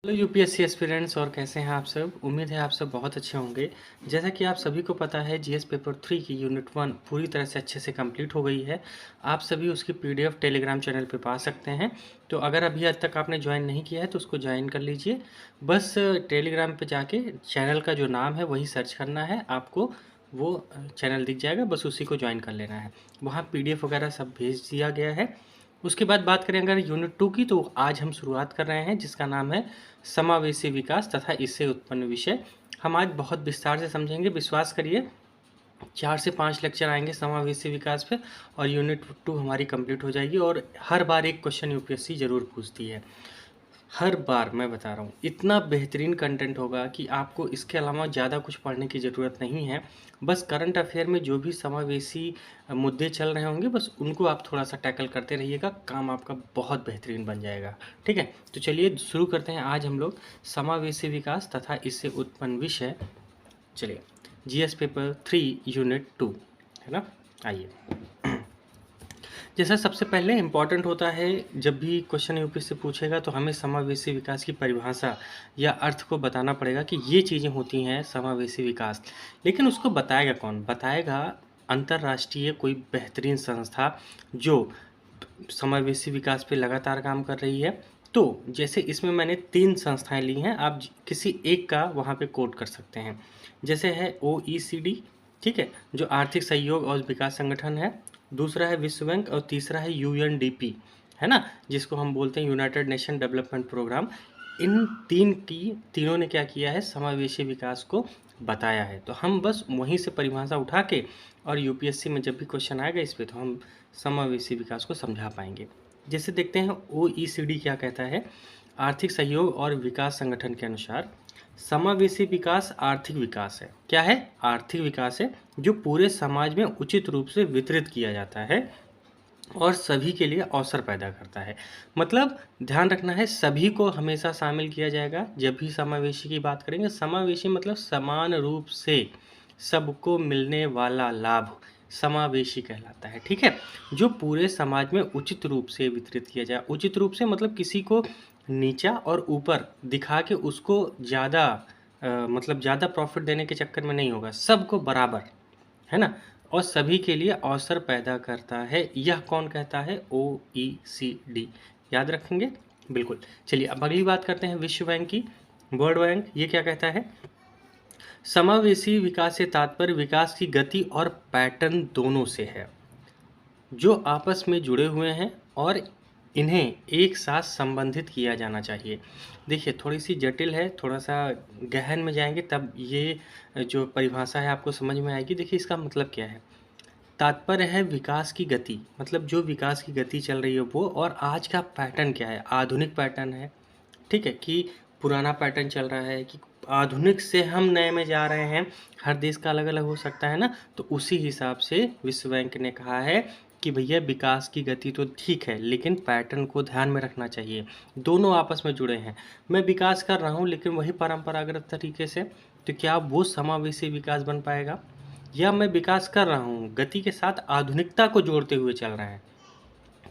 Hello UPSC aspirants, और कैसे हैं आप सब। उम्मीद है आप सब बहुत अच्छे होंगे। जैसा कि आप सभी को पता है, जीएस पेपर 3 की यूनिट 1 पूरी तरह से अच्छे से कंप्लीट हो गई है। आप सभी उसकी पीडीएफ टेलीग्राम चैनल पे पा सकते हैं। तो अगर अभी आज तक आपने ज्वाइन नहीं किया है तो उसको ज्वाइन कर लीजिए। बस टेलीग्राम पे जाके चैनल का जो नाम है वही सर्च करना है, आपको वो चैनल दिख जाएगा, बस उसी को ज्वाइन कर लेना है। वहाँ पीडीएफ वगैरह सब भेज दिया गया है। उसके बाद बात करें अगर यूनिट 2 की, तो आज हम शुरुआत कर रहे हैं जिसका नाम है समावेशी विकास तथा इससे उत्पन्न विषय। हम आज बहुत विस्तार से समझेंगे, विश्वास करिए 4 से 5 लेक्चर आएंगे समावेशी विकास पे और यूनिट 2 हमारी कंप्लीट हो जाएगी। और हर बार एक क्वेश्चन यूपीएससी ज़रूर पूछती है, हर बार मैं बता रहा हूँ। इतना बेहतरीन कंटेंट होगा कि आपको इसके अलावा ज़्यादा कुछ पढ़ने की ज़रूरत नहीं है। बस करंट अफेयर में जो भी समावेशी मुद्दे चल रहे होंगे, बस उनको आप थोड़ा सा टैकल करते रहिएगा, काम आपका बहुत बेहतरीन बन जाएगा। ठीक है, तो चलिए शुरू करते हैं। आज हम लोग समावेशी विकास तथा इससे उत्पन्न विषय, चलिए जीएस पेपर 3 यूनिट 2 है ना। आइए, जैसा सबसे पहले इम्पॉर्टेंट होता है, जब भी क्वेश्चन यूपी से पूछेगा तो हमें समावेशी विकास की परिभाषा या अर्थ को बताना पड़ेगा कि ये चीज़ें होती हैं समावेशी विकास। लेकिन उसको बताएगा कौन? बताएगा अंतर्राष्ट्रीय कोई बेहतरीन संस्था जो समावेशी विकास पे लगातार काम कर रही है। तो जैसे इसमें मैंने 3 संस्थाएं ली हैं, आप किसी एक का वहाँ पे कोट कर सकते हैं। जैसे है OECD, ठीक है, जो आर्थिक सहयोग और विकास संगठन है। दूसरा है विश्व बैंक और तीसरा है यूएनडीपी, है ना, जिसको हम बोलते हैं यूनाइटेड नेशन डेवलपमेंट प्रोग्राम। इन तीनों ने क्या किया है, समावेशी विकास को बताया है। तो हम बस वहीं से परिभाषा उठा के और यूपीएससी में जब भी क्वेश्चन आएगा इस पे, तो हम समावेशी विकास को समझा पाएंगे। जैसे देखते हैं OECD क्या कहता है। आर्थिक सहयोग और विकास संगठन के अनुसार समावेशी विकास आर्थिक विकास है। क्या है? आर्थिक विकास है जो पूरे समाज में उचित रूप से वितरित किया जाता है और सभी के लिए अवसर पैदा करता है। मतलब ध्यान रखना है, सभी को हमेशा शामिल किया जाएगा जब भी समावेशी की बात करेंगे। समावेशी मतलब समान रूप से सबको मिलने वाला लाभ समावेशी कहलाता है। ठीक है, जो पूरे समाज में उचित रूप से वितरित किया जाए। उचित रूप से मतलब किसी को नीचा और ऊपर दिखा के उसको ज़्यादा मतलब ज़्यादा प्रॉफिट देने के चक्कर में नहीं होगा, सबको बराबर, है ना, और सभी के लिए अवसर पैदा करता है। यह कौन कहता है? OECD। याद रखेंगे, बिल्कुल। चलिए अब अगली बात करते हैं विश्व बैंक की। वर्ल्ड बैंक ये क्या कहता है? समावेशी विकास से तात्पर्य विकास की गति और पैटर्न दोनों से है, जो आपस में जुड़े हुए हैं और इन्हें एक साथ संबंधित किया जाना चाहिए। देखिए थोड़ी सी जटिल है, थोड़ा सा गहन में जाएंगे तब ये जो परिभाषा है आपको समझ में आएगी। देखिए इसका मतलब क्या है। तात्पर्य है विकास की गति, मतलब जो विकास की गति चल रही है वो, और आज का पैटर्न क्या है, आधुनिक पैटर्न है। ठीक है, कि पुराना पैटर्न चल रहा है, कि आधुनिक से हम नए में जा रहे हैं। हर देश का अलग अलग हो सकता है ना। तो उसी हिसाब से विश्व बैंक ने कहा है कि भैया विकास की गति तो ठीक है, लेकिन पैटर्न को ध्यान में रखना चाहिए। दोनों आपस में जुड़े हैं। मैं विकास कर रहा हूँ लेकिन वही परंपरागत तरीके से, तो क्या वो समावेशी विकास बन पाएगा? या मैं विकास कर रहा हूँ गति के साथ आधुनिकता को जोड़ते हुए चल रहा है,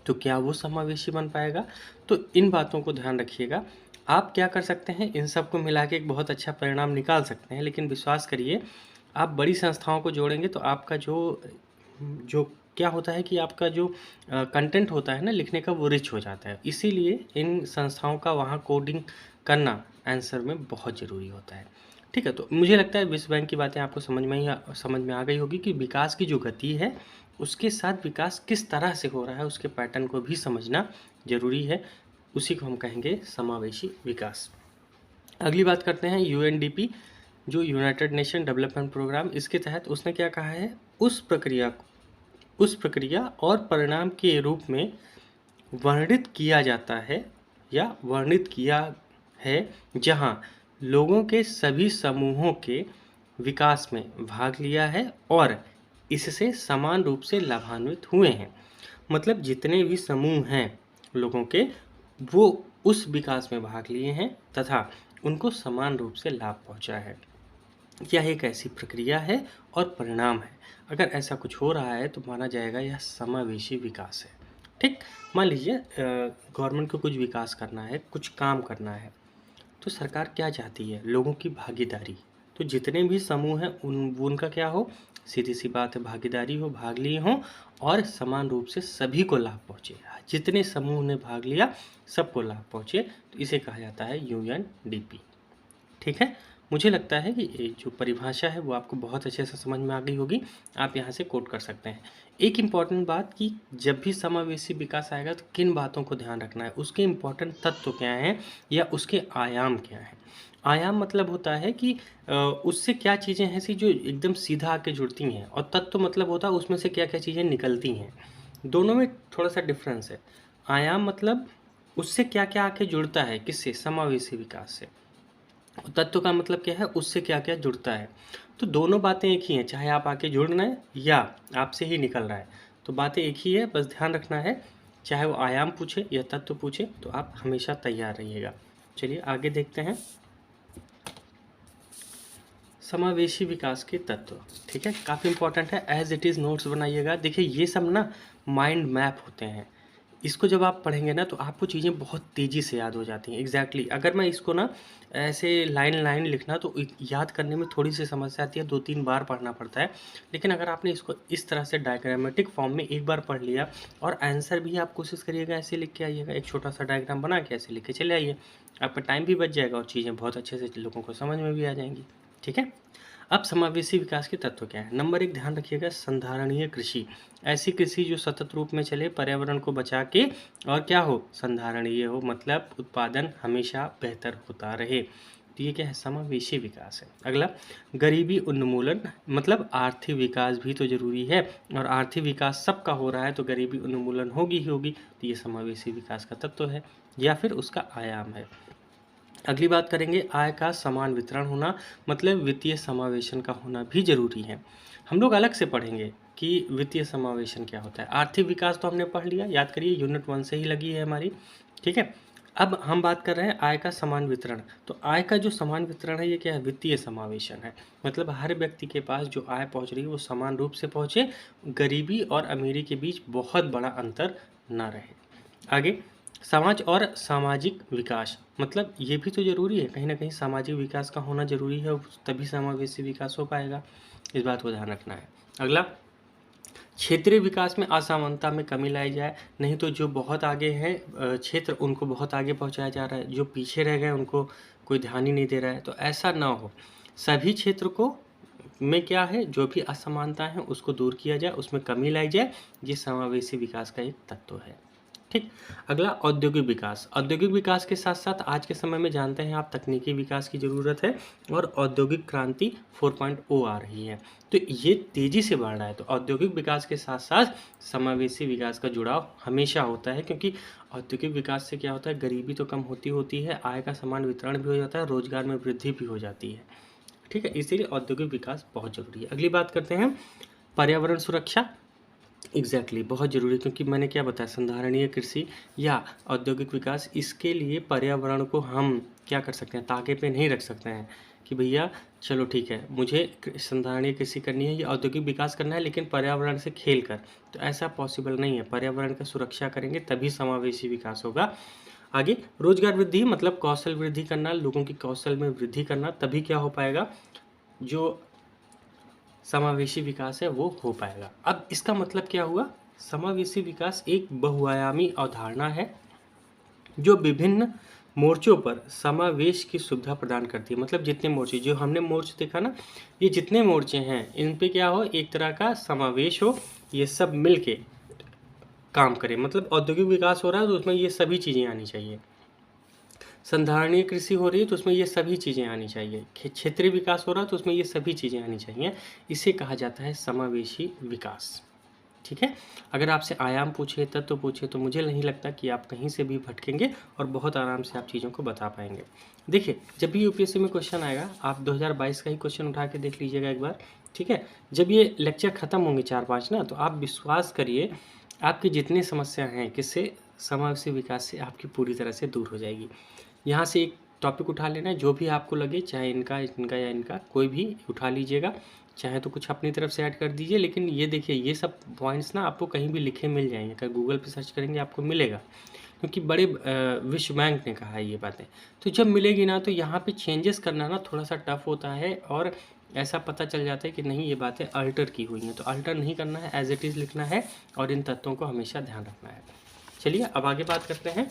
तो क्या वो समावेशी बन पाएगा? तो इन बातों को ध्यान रखिएगा। आप क्या कर सकते हैं, इन सब को मिला के एक बहुत अच्छा परिणाम निकाल सकते हैं। लेकिन विश्वास करिए, आप बड़ी संस्थाओं को जोड़ेंगे तो आपका जो जो क्या होता है कि आपका जो कंटेंट होता है ना लिखने का, वो रिच हो जाता है। इसीलिए इन संस्थाओं का वहाँ कोडिंग करना आंसर में बहुत ज़रूरी होता है। ठीक है, तो मुझे लगता है विश्व बैंक की बातें आपको समझ में आ गई होगी कि विकास की जो गति है उसके साथ विकास किस तरह से हो रहा है, उसके पैटर्न को भी समझना ज़रूरी है। उसी को हम कहेंगे समावेशी विकास। अगली बात करते हैं यूएनडीपी, जो यूनाइटेड नेशन डेवलपमेंट प्रोग्राम। इसके तहत उसने क्या कहा है, उस प्रक्रिया और परिणाम के रूप में वर्णित किया जाता है या वर्णित किया है जहां लोगों के सभी समूहों के विकास में भाग लिया है और इससे समान रूप से लाभान्वित हुए हैं। मतलब जितने भी समूह हैं लोगों के, वो उस विकास में भाग लिए हैं तथा उनको समान रूप से लाभ पहुंचा है। यह एक ऐसी प्रक्रिया है और परिणाम है। अगर ऐसा कुछ हो रहा है तो माना जाएगा यह समावेशी विकास है। ठीक, मान लीजिए गवर्नमेंट को कुछ विकास करना है, कुछ काम करना है, तो सरकार क्या चाहती है? लोगों की भागीदारी। तो जितने भी समूह हैं उनका क्या हो? सीधी सी बात है, भागीदारी हो, भाग लिए हों और समान रूप से सभी को लाभ पहुँचे। जितने समूह ने भाग लिया सबको लाभ पहुँचे, तो इसे कहा जाता है यूएनडीपी। ठीक है, मुझे लगता है कि ये जो परिभाषा है वो आपको बहुत अच्छे से समझ में आ गई होगी। आप यहाँ से कोट कर सकते हैं। एक इम्पॉर्टेंट बात कि जब भी समावेशी विकास आएगा तो किन बातों को ध्यान रखना है, उसके इम्पॉर्टेंट तत्व क्या हैं या उसके आयाम क्या हैं। आयाम मतलब होता है कि उससे क्या चीज़ें हैं ऐसी जो एकदम सीधा आके जुड़ती हैं, और तत्व मतलब होता है उसमें से क्या क्या चीज़ें निकलती हैं। दोनों में थोड़ा सा डिफरेंस है। आयाम मतलब उससे क्या क्या आके जुड़ता है, किससे? समावेशी विकास से। तत्व का मतलब क्या है? उससे क्या क्या जुड़ता है। तो दोनों बातें एक ही हैं, चाहे आप आके जुड़ रहे हैं या आपसे ही निकल रहा है, तो बातें एक ही है। बस ध्यान रखना है, चाहे वो आयाम पूछे या तत्व पूछे तो आप हमेशा तैयार रहिएगा। चलिए आगे देखते हैं, समावेशी विकास के तत्व। ठीक है, काफ़ी इंपॉर्टेंट है, एज इट इज़ नोट्स बनाइएगा। देखिए ये सब ना माइंड मैप होते हैं, इसको जब आप पढ़ेंगे ना तो आपको चीज़ें बहुत तेज़ी से याद हो जाती हैं। एग्जैक्टली अगर मैं इसको ना ऐसे लाइन लाइन लिखना तो याद करने में थोड़ी सी समस्या आती है, 2-3 बार पढ़ना पड़ता है। लेकिन अगर आपने इसको इस तरह से डायग्रामेटिक फॉर्म में एक बार पढ़ लिया, और आंसर भी आप कोशिश करिएगा ऐसे लिख के आइएगा, एक छोटा सा डायग्राम बना के ऐसे लिख के चले आइए, आपका टाइम भी बच जाएगा और चीज़ें बहुत अच्छे से लोगों को समझ में भी आ जाएंगी। ठीक है, अब समावेशी विकास के तत्व क्या है? नंबर 1 ध्यान रखिएगा, संधारणीय कृषि। ऐसी कृषि जो सतत रूप में चले, पर्यावरण को बचा के, और क्या हो? संधारणीय हो, मतलब उत्पादन हमेशा बेहतर होता रहे। तो ये क्या है? समावेशी विकास है। अगला, गरीबी उन्मूलन, मतलब आर्थिक विकास भी तो जरूरी है, और आर्थिक विकास सबका हो रहा है तो गरीबी उन्मूलन होगी ही होगी। तो ये समावेशी विकास का तत्व है या फिर उसका आयाम है। अगली बात करेंगे, आय का समान वितरण होना, मतलब वित्तीय समावेशन का होना भी जरूरी है। हम लोग अलग से पढ़ेंगे कि वित्तीय समावेशन क्या होता है। आर्थिक विकास तो हमने पढ़ लिया, याद करिए यूनिट 1 से ही लगी है हमारी। ठीक है, अब हम बात कर रहे हैं आय का समान वितरण। तो आय का जो समान वितरण है ये क्या है? वित्तीय समावेशन है, मतलब हर व्यक्ति के पास जो आय पहुंच रही है वो समान रूप से पहुंचे, गरीबी और अमीरी के बीच बहुत बड़ा अंतर ना रहे। आगे, समाज और सामाजिक विकास, मतलब ये भी तो जरूरी है, कहीं ना कहीं सामाजिक विकास का होना जरूरी है, तभी समावेशी विकास हो पाएगा। इस बात को ध्यान रखना है। अगला, क्षेत्रीय विकास में असमानता में कमी लाई जाए, नहीं तो जो बहुत आगे हैं क्षेत्र, उनको बहुत आगे पहुंचाया जा रहा है, जो पीछे रह गए उनको कोई ध्यान ही नहीं दे रहा है, तो ऐसा ना हो। सभी क्षेत्र को में क्या है, जो भी असमानता है उसको दूर किया जाए, उसमें कमी लाई जाए, ये समावेशी विकास का एक तत्व है। ठीक, अगला, औद्योगिक विकास। औद्योगिक विकास के साथ साथ आज के समय में जानते हैं आप तकनीकी विकास की ज़रूरत है, और औद्योगिक क्रांति 4.0 आ रही है, तो ये तेज़ी से बढ़ रहा है। तो औद्योगिक विकास के साथ साथ समावेशी विकास का जुड़ाव हमेशा होता है, क्योंकि औद्योगिक विकास से क्या होता है? गरीबी तो कम होती होती है, आय का समान वितरण भी हो जाता है, रोजगार में वृद्धि भी हो जाती है। ठीक है, इसीलिए औद्योगिक विकास बहुत जरूरी है। अगली बात करते हैं, पर्यावरण सुरक्षा। एग्जैक्टली बहुत ज़रूरी है, क्योंकि मैंने क्या बताया, संधारणीय कृषि या औद्योगिक विकास, इसके लिए पर्यावरण को हम क्या कर सकते हैं? ताके पे नहीं रख सकते हैं कि भैया चलो ठीक है मुझे संधारणीय कृषि करनी है या औद्योगिक विकास करना है, लेकिन पर्यावरण से खेल कर, तो ऐसा पॉसिबल नहीं है। पर्यावरण का सुरक्षा करेंगे तभी समावेशी विकास होगा। आगे, रोजगार वृद्धि, मतलब कौशल वृद्धि करना, लोगों की कौशल में वृद्धि करना, तभी क्या हो पाएगा? जो समावेशी विकास है वो हो पाएगा। अब इसका मतलब क्या हुआ? समावेशी विकास एक बहुआयामी अवधारणा है जो विभिन्न मोर्चों पर समावेश की सुविधा प्रदान करती है। मतलब जितने मोर्चे, जो हमने मोर्चे देखा ना, ये जितने मोर्चे हैं इन पे क्या हो? एक तरह का समावेश हो, ये सब मिलके काम करें। मतलब औद्योगिक विकास हो रहा है तो उसमें ये सभी चीज़ें आनी चाहिए, संधारणीय कृषि हो रही है तो उसमें ये सभी चीज़ें आनी चाहिए, क्षेत्रीय विकास हो रहा है तो उसमें ये सभी चीज़ें आनी चाहिए। इसे कहा जाता है समावेशी विकास। ठीक है, अगर आपसे आयाम पूछे, तत्व पूछे, तो मुझे नहीं लगता कि आप कहीं से भी भटकेंगे और बहुत आराम से आप चीज़ों को बता पाएंगे। देखिए, जब भी यूपीएससी में क्वेश्चन आएगा, आप 2022 का ही क्वेश्चन उठा के देख लीजिएगा एक बार। ठीक है, जब ये लेक्चर ख़त्म होंगे 4-5 ना, तो आप विश्वास करिए आपकी जितनी समस्या हैं किससे, समावेशी विकास से, आपकी पूरी तरह से दूर हो जाएगी। यहाँ से एक टॉपिक उठा लेना है, जो भी आपको लगे, चाहे इनका इनका या इनका, कोई भी उठा लीजिएगा, चाहे तो कुछ अपनी तरफ से ऐड कर दीजिए। लेकिन ये देखिए, ये सब पॉइंट्स ना आपको कहीं भी लिखे मिल जाएंगे, अगर गूगल पे सर्च करेंगे आपको मिलेगा, क्योंकि बड़े विश्व बैंक ने कहा है ये बातें। तो जब मिलेगी ना तो यहाँ पे चेंजेस करना ना थोड़ा-सा टफ होता है और ऐसा पता चल जाता है कि नहीं ये बातें अल्टर की हुई हैं। तो अल्टर नहीं करना है, एज़ इट इज़ लिखना है और इन तत्वों को हमेशा ध्यान रखना है। चलिए अब आगे बात करते हैं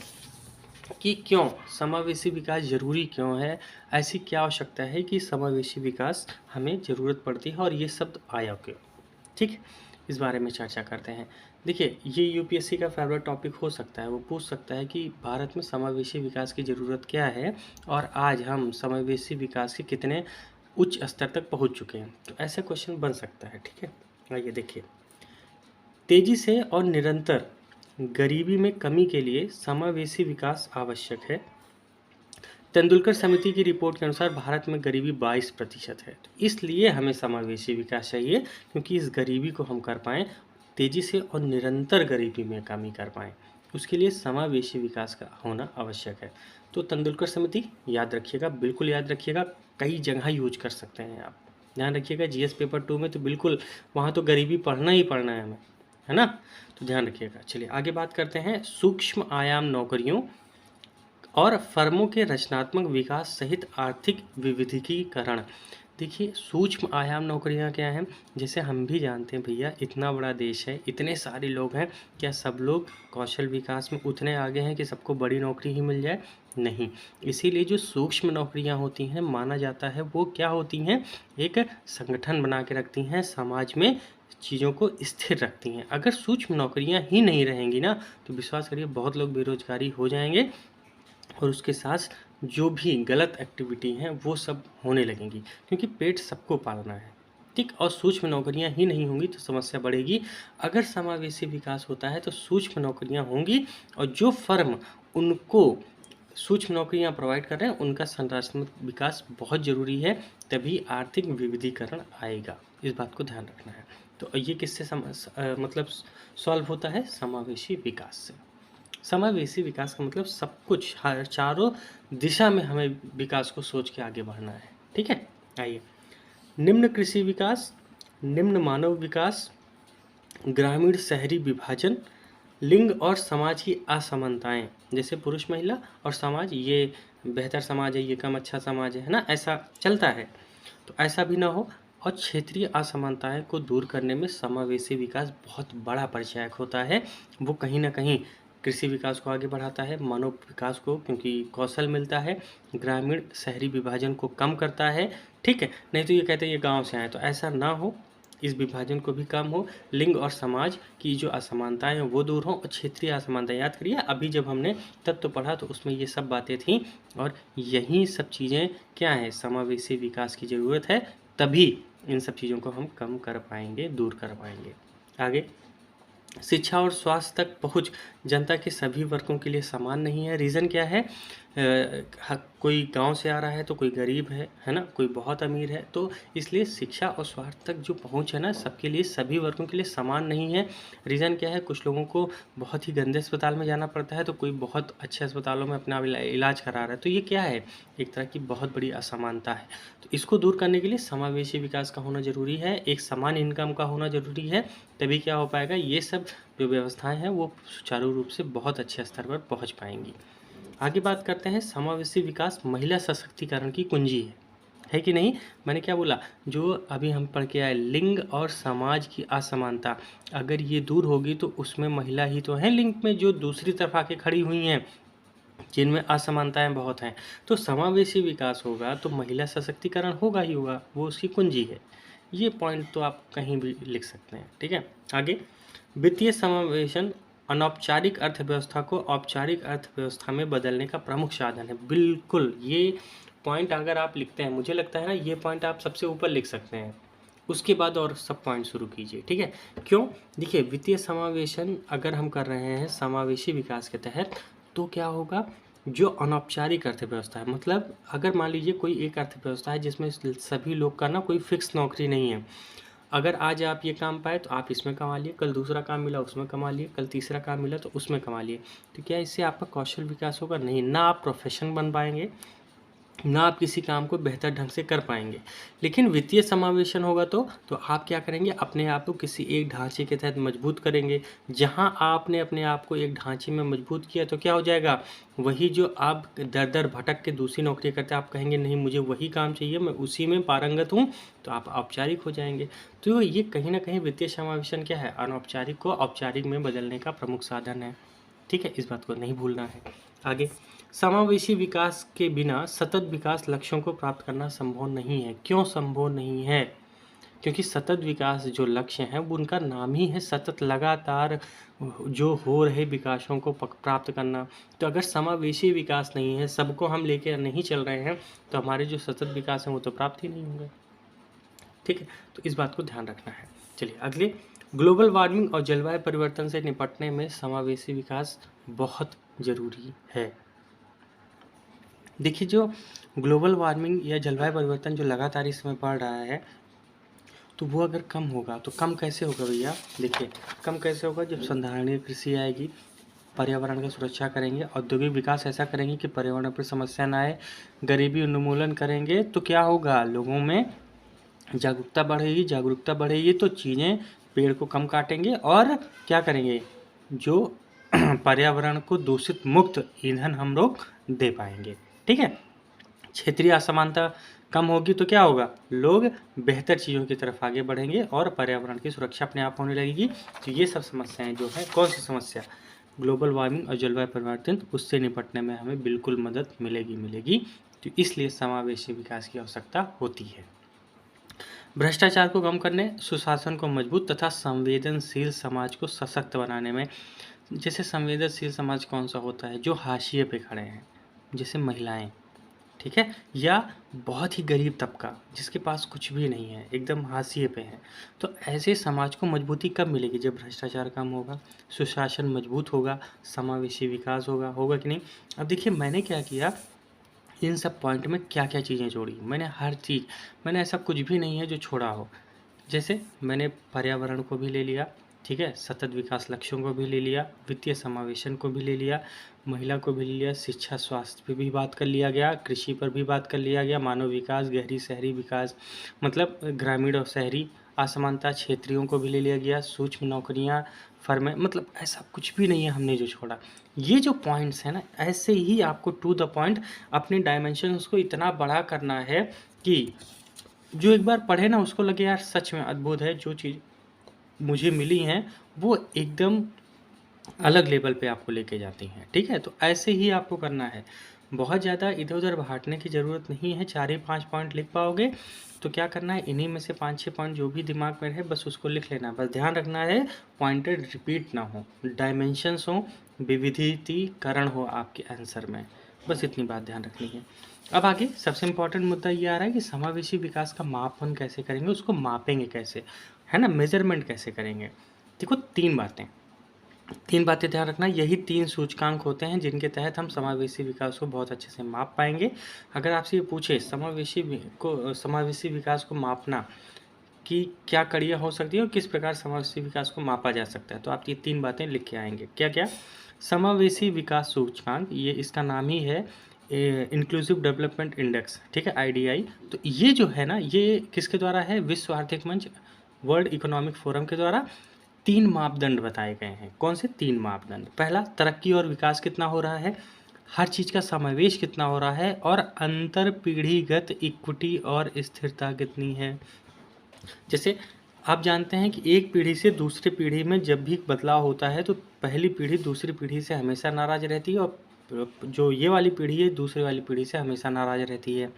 कि क्यों समावेशी विकास ज़रूरी क्यों है? ऐसी क्या आवश्यकता है कि समावेशी विकास हमें ज़रूरत पड़ती है और ये शब्द आया क्यों? ठीक है, इस बारे में चर्चा करते हैं। देखिए, ये यूपीएससी का फेवरेट टॉपिक हो सकता है। वो पूछ सकता है कि भारत में समावेशी विकास की ज़रूरत क्या है और आज हम समावेशी विकास के कितने उच्च स्तर तक पहुँच चुके हैं? तो ऐसा क्वेश्चन बन सकता है, ठीक है? आइए देखिए, तेज़ी से और निरंतर गरीबी में कमी के लिए समावेशी विकास आवश्यक है। तेंदुलकर समिति की रिपोर्ट के अनुसार भारत में गरीबी 22% है। तो इसलिए हमें समावेशी विकास चाहिए क्योंकि इस गरीबी को हम कर पाएँ, तेज़ी से और निरंतर गरीबी में कमी कर पाएँ। उसके लिए समावेशी विकास का होना आवश्यक है। तो तेंदुलकर समिति याद रखिएगा, बिल्कुल याद रखिएगा, कई जगह यूज कर सकते हैं आप। ध्यान रखिएगा जीएस पेपर 2 में तो बिल्कुल वहाँ तो गरीबी पढ़ना ही पढ़ना है हमें, है ना? तो ध्यान रखिएगा। चलिए आगे बात करते हैं सूक्ष्म आयाम नौकरियों और फर्मों के रचनात्मक विकास सहित आर्थिक विविधीकरण। देखिए सूक्ष्म आयाम नौकरियां क्या हैं? जैसे हम भी जानते हैं भैया, इतना बड़ा देश है, इतने सारे लोग हैं, क्या सब लोग कौशल विकास में उतने आगे हैं कि सबको बड़ी नौकरी ही मिल जाए? नहीं। इसीलिए जो सूक्ष्म नौकरियां होती हैं, माना जाता है वो क्या होती हैं? एक संगठन बना के रखती हैं, समाज में चीज़ों को स्थिर रखती हैं। अगर सूक्ष्म नौकरियां ही नहीं रहेंगी ना तो विश्वास करिए बहुत लोग बेरोजगारी हो जाएंगे और उसके साथ जो भी गलत एक्टिविटी हैं वो सब होने लगेंगी, क्योंकि पेट सबको पालना है, ठीक? और सूक्ष्म नौकरियां ही नहीं होंगी तो समस्या बढ़ेगी। अगर समावेशी विकास होता है तो सूक्ष्म नौकरियां होंगी और जो फर्म उनको सूक्ष्म नौकरियां प्रोवाइड कर रहे हैं उनका संरचनात्मक विकास बहुत ज़रूरी है, तभी आर्थिक विविधीकरण आएगा। इस बात को ध्यान रखना है। तो ये किससे मतलब सॉल्व होता है? समावेशी विकास से। समावेशी विकास का मतलब सब कुछ हर चारों दिशा में हमें विकास को सोच के आगे बढ़ना है, ठीक है? आइए, निम्न कृषि विकास, निम्न मानव विकास, ग्रामीण शहरी विभाजन, लिंग और समाज की असमानताएं, जैसे पुरुष महिला और समाज, ये बेहतर समाज है, ये कम अच्छा समाज है ना, ऐसा चलता है। तो ऐसा भी ना हो। और क्षेत्रीय असमानताएं को दूर करने में समावेशी विकास बहुत बड़ा परिचायक होता है। वो कहीं ना कहीं कृषि विकास को आगे बढ़ाता है, मानव विकास को, क्योंकि कौशल मिलता है, ग्रामीण शहरी विभाजन को कम करता है, ठीक है? नहीं तो ये कहते हैं ये गांव से आए, तो ऐसा ना हो, इस विभाजन को भी कम हो, लिंग और समाज की जो असमानताएं हैं वो दूर हों और क्षेत्रीय असमानता, याद करिए अभी जब हमने तत्व पढ़ा तो उसमें ये सब बातें थीं और यही सब चीज़ें क्या है? समावेशी विकास की ज़रूरत है, तभी इन सब चीज़ों को हम कम कर पाएंगे, दूर कर पाएंगे। आगे, शिक्षा और स्वास्थ्य तक पहुंच जनता के सभी वर्गों के लिए समान नहीं है। रीज़न क्या है? कोई गांव से आ रहा है तो कोई गरीब है ना, कोई बहुत अमीर है, तो इसलिए शिक्षा और स्वास्थ्य तक जो पहुंच है ना सबके लिए, सभी वर्गों के लिए समान नहीं है। रीज़न क्या है? कुछ लोगों को बहुत ही गंदे अस्पताल में जाना पड़ता है तो कोई बहुत अच्छे अस्पतालों में अपना इलाज करा रहा है। तो ये क्या है? एक तरह की बहुत बड़ी असमानता है। तो इसको दूर करने के लिए समावेशी विकास का होना ज़रूरी है, एक समान इनकम का होना ज़रूरी है, तभी क्या हो पाएगा? ये सब जो व्यवस्थाएं हैं वो सुचारू रूप से बहुत अच्छे स्तर पर पहुंच पाएंगी। आगे बात करते हैं, समावेशी विकास महिला सशक्तिकरण की कुंजी है कि नहीं? मैंने क्या बोला? जो अभी हम पढ़ के आए, लिंग और समाज की असमानता, अगर ये दूर होगी तो उसमें महिला ही तो है लिंग में जो दूसरी तरफ आके खड़ी हुई हैं, जिनमें असमानताएं बहुत हैं। तो समावेशी विकास होगा तो महिला सशक्तिकरण होगा ही होगा, वो उसकी कुंजी है। ये पॉइंट तो आप कहीं भी लिख सकते हैं, ठीक है? आगे, वित्तीय समावेशन अनौपचारिक अर्थव्यवस्था को औपचारिक अर्थव्यवस्था में बदलने का प्रमुख साधन है। बिल्कुल, ये पॉइंट अगर आप लिखते हैं, मुझे लगता है ना ये पॉइंट आप सबसे ऊपर लिख सकते हैं, उसके बाद और सब पॉइंट शुरू कीजिए, ठीक है? क्यों? देखिए, वित्तीय समावेशन अगर हम कर रहे हैं समावेशी विकास के तहत, तो क्या होगा? जो अनौपचारिक अर्थव्यवस्था है, मतलब अगर मान लीजिए कोई एक अर्थव्यवस्था है जिसमें सभी लोग का ना कोई फिक्स नौकरी नहीं है, अगर आज आप ये काम पाए तो आप इसमें कमा लिए, कल दूसरा काम मिला उसमें कमा लिए, कल तीसरा काम मिला तो उसमें कमा लिए, तो क्या इससे आपका कौशल विकास होगा? नहीं। ना आप प्रोफेशन बन पाएंगे, ना आप किसी काम को बेहतर ढंग से कर पाएंगे। लेकिन वित्तीय समावेशन होगा तो आप क्या करेंगे, अपने आप को किसी एक ढांचे के तहत मजबूत करेंगे। जहां आपने अपने आप को एक ढांचे में मजबूत किया तो क्या हो जाएगा, वही जो आप दर दर भटक के दूसरी नौकरी करते हैं, आप कहेंगे नहीं मुझे वही काम चाहिए, मैं उसी में पारंगत हूँ, तो आप औपचारिक हो जाएंगे। तो ये कहीं ना कहीं वित्तीय समावेशन क्या है, अनौपचारिक को औपचारिक में बदलने का प्रमुख साधन है। ठीक है, इस बात को नहीं भूलना है। आगे, समावेशी विकास के बिना सतत विकास लक्ष्यों को प्राप्त करना संभव नहीं है। क्यों संभव नहीं है? क्योंकि सतत विकास जो लक्ष्य हैं वो उनका नाम ही है सतत, लगातार जो हो रहे विकासों को प्राप्त करना। तो अगर समावेशी विकास नहीं है, सबको हम लेके नहीं चल रहे हैं, तो हमारे जो सतत विकास हैं वो तो प्राप्त ही नहीं होंगे। ठीक है, तो इस बात को ध्यान रखना है। चलिए अगले, ग्लोबल वार्मिंग और जलवायु परिवर्तन से निपटने में समावेशी विकास बहुत जरूरी है। देखिए, जो ग्लोबल वार्मिंग या जलवायु परिवर्तन जो लगातार इस समय बढ़ रहा है, तो वो अगर कम होगा तो कम कैसे होगा भैया? देखिए, कम कैसे होगा, जब संधारणीय कृषि आएगी, पर्यावरण की सुरक्षा करेंगे, औद्योगिक विकास ऐसा करेंगे कि पर्यावरण पर समस्या ना आए, गरीबी उन्मूलन करेंगे, तो क्या होगा, लोगों में जागरूकता बढ़ेगी। जागरूकता बढ़ेगी तो चीज़ें, पेड़ को कम काटेंगे और क्या करेंगे, जो पर्यावरण को दूषित मुक्त ईंधन हम लोग दे पाएंगे। ठीक है, क्षेत्रीय असमानता कम होगी तो क्या होगा, लोग बेहतर चीज़ों की तरफ आगे बढ़ेंगे और पर्यावरण की सुरक्षा अपने आप होने लगेगी। तो ये सब समस्याएं जो है, कौन सी समस्या, ग्लोबल वार्मिंग और जलवायु परिवर्तन, उससे निपटने में हमें बिल्कुल मदद मिलेगी। तो इसलिए समावेशी विकास की आवश्यकता होती है। भ्रष्टाचार को कम करने, सुशासन को मजबूत तथा संवेदनशील समाज को सशक्त बनाने में, जैसे संवेदनशील समाज कौन सा होता है, जो हाशिए पे खड़े हैं, जैसे महिलाएं, ठीक है, या बहुत ही गरीब तबका जिसके पास कुछ भी नहीं है, एकदम हाशिए पे है। तो ऐसे समाज को मजबूती कब मिलेगी, जब भ्रष्टाचार कम होगा, सुशासन मजबूत होगा, समावेशी विकास होगा कि नहीं। अब देखिए, मैंने क्या किया, इन सब पॉइंट में क्या क्या चीज़ें जोड़ी, मैंने हर चीज़, मैंने ऐसा कुछ भी नहीं है जो छोड़ा हो। जैसे मैंने पर्यावरण को भी ले लिया, ठीक है, सतत विकास लक्ष्यों को भी ले लिया, वित्तीय समावेशन को भी ले लिया, महिला को भी ले लिया, शिक्षा स्वास्थ्य पे भी बात कर लिया गया, कृषि पर भी बात कर लिया गया, मानव विकास, गहरी शहरी विकास, मतलब ग्रामीण और शहरी असमानता, क्षेत्रीयों को भी ले लिया गया, सूक्ष्म नौकरियां, फर्में, मतलब ऐसा कुछ भी नहीं है हमने जो छोड़ा। ये जो पॉइंट्स हैं ना, ऐसे ही आपको टू द पॉइंट अपने डायमेंशन उसको इतना बड़ा करना है कि जो एक बार पढ़े ना उसको लगे यार सच में अद्भुत है, जो चीज़ मुझे मिली हैं वो एकदम अलग लेवल पे आपको लेके जाती हैं। ठीक है, तो ऐसे ही आपको करना है, बहुत ज़्यादा इधर उधर भाटने की ज़रूरत नहीं है। 4 ही 5 पॉइंट लिख पाओगे तो क्या करना है, इन्हीं में से 5-6 पॉइंट जो भी दिमाग में है बस उसको लिख लेना है। बस ध्यान रखना है पॉइंटेड रिपीट ना हो, डायमेंशंस हो, विविधीकरण हो आपके आंसर में, बस इतनी बात ध्यान रखनी है। अब आगे सबसे इम्पोर्टेंट मुद्दा ये आ रहा है कि समावेशी विकास का मापन कैसे करेंगे, उसको मापेंगे कैसे, है ना, मेजरमेंट कैसे करेंगे। देखो, तीन बातें ध्यान रखना, यही 3 सूचकांक होते हैं जिनके तहत हम समावेशी विकास को बहुत अच्छे से माप पाएंगे। अगर आपसे ये पूछे समावेशी विकास को मापना कि क्या कड़ियाँ हो सकती है और किस प्रकार समावेशी विकास को मापा जा सकता है, तो आप ये 3 बातें लिख के आएंगे। क्या क्या, समावेशी विकास सूचकांक, ये इसका नाम ही है इंक्लूसिव डेवलपमेंट इंडेक्स, ठीक है, IDI। तो ये जो है ना, ये किसके द्वारा है, विश्व आर्थिक मंच, वर्ल्ड इकोनॉमिक फोरम के द्वारा 3 मापदंड बताए गए हैं। कौन से 3 मापदंड? पहला, तरक्की और विकास कितना हो रहा है, हर चीज़ का समावेश कितना हो रहा है, और अंतर पीढ़ीगत इक्विटी और स्थिरता कितनी है। जैसे आप जानते हैं कि एक पीढ़ी से दूसरी पीढ़ी में जब भी बदलाव होता है तो पहली पीढ़ी दूसरी पीढ़ी से हमेशा नाराज रहती है, और जो ये वाली पीढ़ी है दूसरी वाली पीढ़ी से हमेशा नाराज रहती है।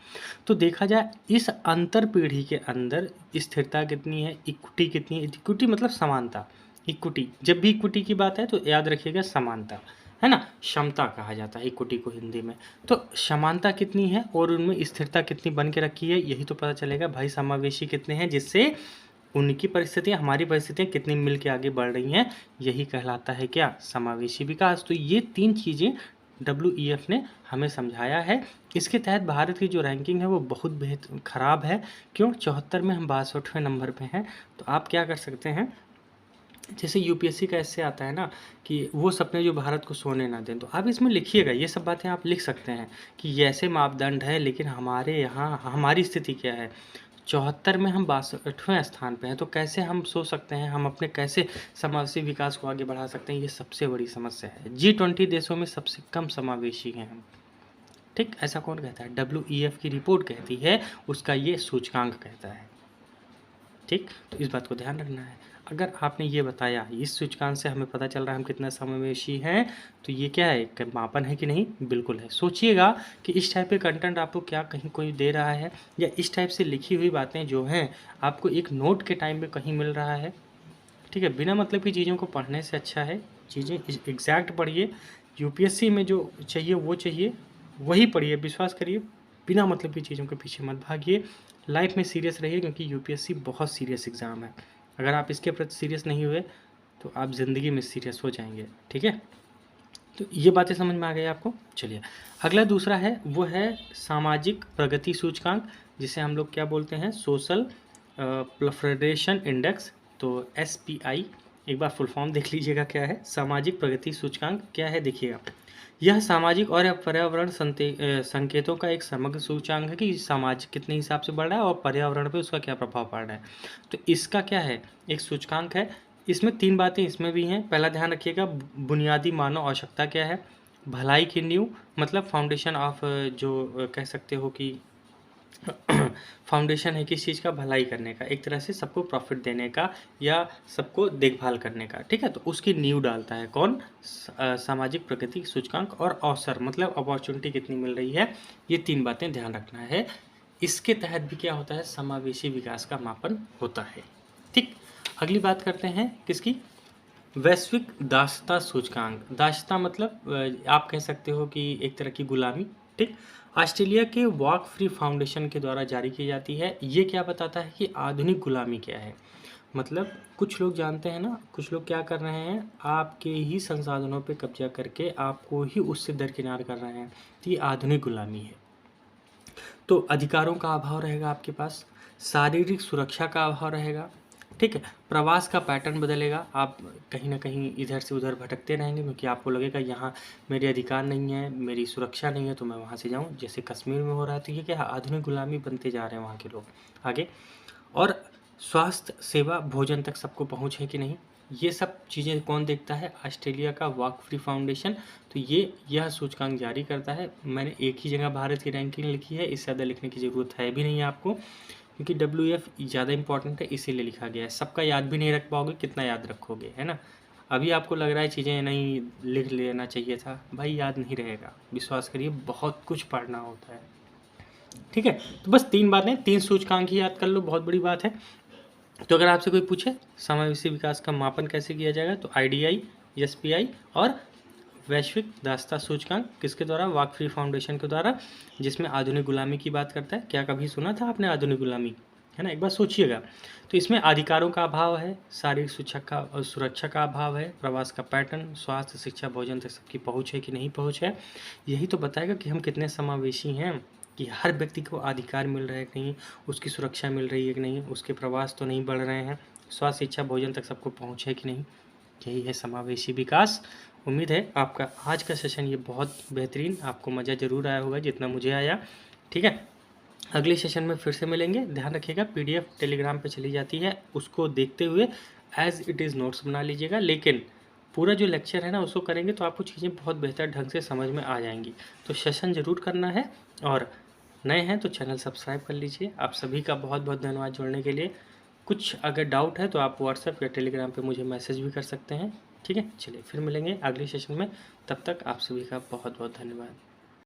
तो देखा जाए इस अंतर पीढ़ी के अंदर स्थिरता कितनी है, इक्विटी कितनी है, इक्विटी मतलब समानता, इक्विटी, जब भी इक्विटी की बात है तो याद रखिएगा समानता, है ना, क्षमता कहा जाता है इक्विटी को हिंदी में। तो समानता कितनी है और उनमें स्थिरता कितनी बन के रखी है, यही तो पता चलेगा भाई समावेशी कितने हैं, जिससे उनकी परिस्थितियां हमारी परिस्थितियां कितनी मिल के आगे बढ़ रही हैं, यही कहलाता है क्या, समावेशी विकास। तो ये 3 चीज़ें WEF ने हमें समझाया है। इसके तहत भारत की जो रैंकिंग है वो बहुत खराब है। क्यों? 74 में हम 62वें नंबर पे हैं। तो आप क्या कर सकते हैं, जैसे यूपीएससी का ऐसे आता है ना कि वो सपने जो भारत को सोने ना दें, तो आप इसमें लिखिएगा, ये सब बातें आप लिख सकते हैं कि ये ऐसे मापदंड है, लेकिन हमारे यहाँ हमारी स्थिति क्या है, 74 में हम 62वें स्थान पे हैं, तो कैसे हम सोच सकते हैं, हम अपने कैसे समावेशी विकास को आगे बढ़ा सकते हैं, ये सबसे बड़ी समस्या है। G20 देशों में सबसे कम समावेशी हैं हम, ठीक, ऐसा कौन कहता है, WEF की रिपोर्ट कहती है, उसका ये सूचकांक कहता है, ठीक। तो इस बात को ध्यान रखना है। अगर आपने ये बताया, इस सूचकांक से हमें पता चल रहा है हम कितना समावेशी हैं, तो ये क्या है, एक मापन है कि नहीं, बिल्कुल है। सोचिएगा कि इस टाइप के कंटेंट आपको क्या कहीं कोई दे रहा है, या इस टाइप से लिखी हुई बातें जो हैं आपको एक नोट के टाइम में कहीं मिल रहा है, ठीक है। बिना मतलब की चीज़ों को पढ़ने से अच्छा है चीज़ें एग्जैक्ट पढ़िए, यूपीएससी में जो चाहिए वो चाहिए, वही पढ़िए, विश्वास करिए, बिना मतलब की चीज़ों के पीछे मत भागिए। लाइफ में सीरियस रहिए, क्योंकि यूपीएससी बहुत सीरियस एग्ज़ाम है। अगर आप इसके प्रति सीरियस नहीं हुए तो आप ज़िंदगी में सीरियस हो जाएंगे, ठीक है। तो ये बातें समझ में आ गई आपको। चलिए, अगला दूसरा है, वो है सामाजिक प्रगति सूचकांक, जिसे हम लोग क्या बोलते हैं, सोशल प्रोग्रेशन इंडेक्स, तो SPI। एक बार फुल फॉर्म देख लीजिएगा क्या है, सामाजिक प्रगति सूचकांक क्या है, देखिएगा। यह सामाजिक और पर्यावरण संकेतों का एक समग्र सूचकांक है कि समाज कितने हिसाब से बढ़ रहा है और पर्यावरण पे उसका क्या प्रभाव पड़ रहा है। तो इसका क्या है, एक सूचकांक है। इसमें 3 बातें इसमें भी हैं। पहला ध्यान रखिएगा, बुनियादी मानव आवश्यकता क्या है, भलाई की नींव, मतलब फाउंडेशन ऑफ, जो कह सकते हो कि फाउंडेशन है किस चीज़ का, भलाई करने का, एक तरह से सबको प्रॉफिट देने का या सबको देखभाल करने का, ठीक है। तो उसकी नींव डालता है कौन, सामाजिक प्रगति सूचकांक। और अवसर मतलब अपॉर्चुनिटी कितनी मिल रही है, ये 3 बातें ध्यान रखना है। इसके तहत भी क्या होता है, समावेशी विकास का मापन होता है, ठीक। अगली बात करते हैं किसकी, वैश्विक दासता सूचकांक। दासता मतलब आप कह सकते हो कि एक तरह की गुलामी, ठीक। ऑस्ट्रेलिया के वॉक फ्री फाउंडेशन के द्वारा जारी की जाती है। ये क्या बताता है कि आधुनिक गुलामी क्या है, मतलब कुछ लोग जानते हैं ना, कुछ लोग क्या कर रहे हैं, आपके ही संसाधनों पे कब्जा करके आपको ही उससे दरकिनार कर रहे हैं, तो ये आधुनिक गुलामी है। तो अधिकारों का अभाव रहेगा आपके पास, शारीरिक सुरक्षा का अभाव रहेगा, ठीक है। प्रवास का पैटर्न बदलेगा, आप कहीं ना कहीं इधर से उधर भटकते रहेंगे, क्योंकि आपको लगेगा यहाँ मेरे अधिकार नहीं है, मेरी सुरक्षा नहीं है, तो मैं वहाँ से जाऊँ, जैसे कश्मीर में हो रहा है। तो ये क्या, आधुनिक गुलामी बनते जा रहे हैं वहाँ के लोग आगे। और स्वास्थ्य सेवा भोजन तक सबको पहुँच है कि नहीं, ये सब चीज़ें कौन देखता है, ऑस्ट्रेलिया का वॉक फ्री फाउंडेशन। तो यह सूचकांक जारी करता है। मैंने एक ही जगह भारत की रैंकिंग लिखी है, इससे ज़्यादा लिखने की ज़रूरत है भी नहीं है आपको, क्योंकि WEF ज़्यादा इंपॉर्टेंट है, इसीलिए लिखा गया है। सबका याद भी नहीं रख पाओगे, कितना याद रखोगे, है ना। अभी आपको लग रहा है चीज़ें नहीं लिख लेना चाहिए था, भाई याद नहीं रहेगा, विश्वास करिए, बहुत कुछ पढ़ना होता है, ठीक है। तो बस 3 बातें, 3 सूचकांक ही याद कर लो, बहुत बड़ी बात है। तो अगर आपसे कोई पूछे समावेशी विकास का मापन कैसे किया जाएगा, तो IDI, SPI और वैश्विक दासता सूचकांक किसके द्वारा, वॉक फ्री फाउंडेशन के द्वारा, जिसमें आधुनिक गुलामी की बात करता है। क्या कभी सुना था आपने आधुनिक गुलामी, है ना, एक बार सोचिएगा। तो इसमें अधिकारों का अभाव है, शारीरिक सुरक्षा का अभाव है, प्रवास का पैटर्न, स्वास्थ्य शिक्षा भोजन तक सबकी पहुँच है कि नहीं पहुँच है, यही तो बताएगा कि हम कितने समावेशी हैं, कि हर व्यक्ति को अधिकार मिल रहा है कि नहीं, उसकी सुरक्षा मिल रही है कि नहीं, उसके प्रवास तो नहीं बढ़ रहे हैं, स्वास्थ्य शिक्षा भोजन तक सबको पहुँच है कि नहीं, यही है समावेशी विकास। उम्मीद है आपका आज का सेशन ये बहुत बेहतरीन, आपको मज़ा ज़रूर आया होगा जितना मुझे आया, ठीक है। अगले सेशन में फिर से मिलेंगे। ध्यान रखिएगा, PDF टेलीग्राम पे चली जाती है, उसको देखते हुए एज इट इज़ नोट्स बना लीजिएगा, लेकिन पूरा जो लेक्चर है ना उसको करेंगे तो आपको चीज़ें बहुत बेहतर ढंग से समझ में आ जाएंगी। तो सेशन ज़रूर करना है, और नए हैं तो चैनल सब्सक्राइब कर लीजिए। आप सभी का बहुत बहुत धन्यवाद जुड़ने के लिए। कुछ अगर डाउट है तो आप व्हाट्सएप या टेलीग्राम पे मुझे मैसेज भी कर सकते हैं, ठीक है। चलिए फिर मिलेंगे अगले सेशन में, तब तक आप सभी का बहुत बहुत धन्यवाद।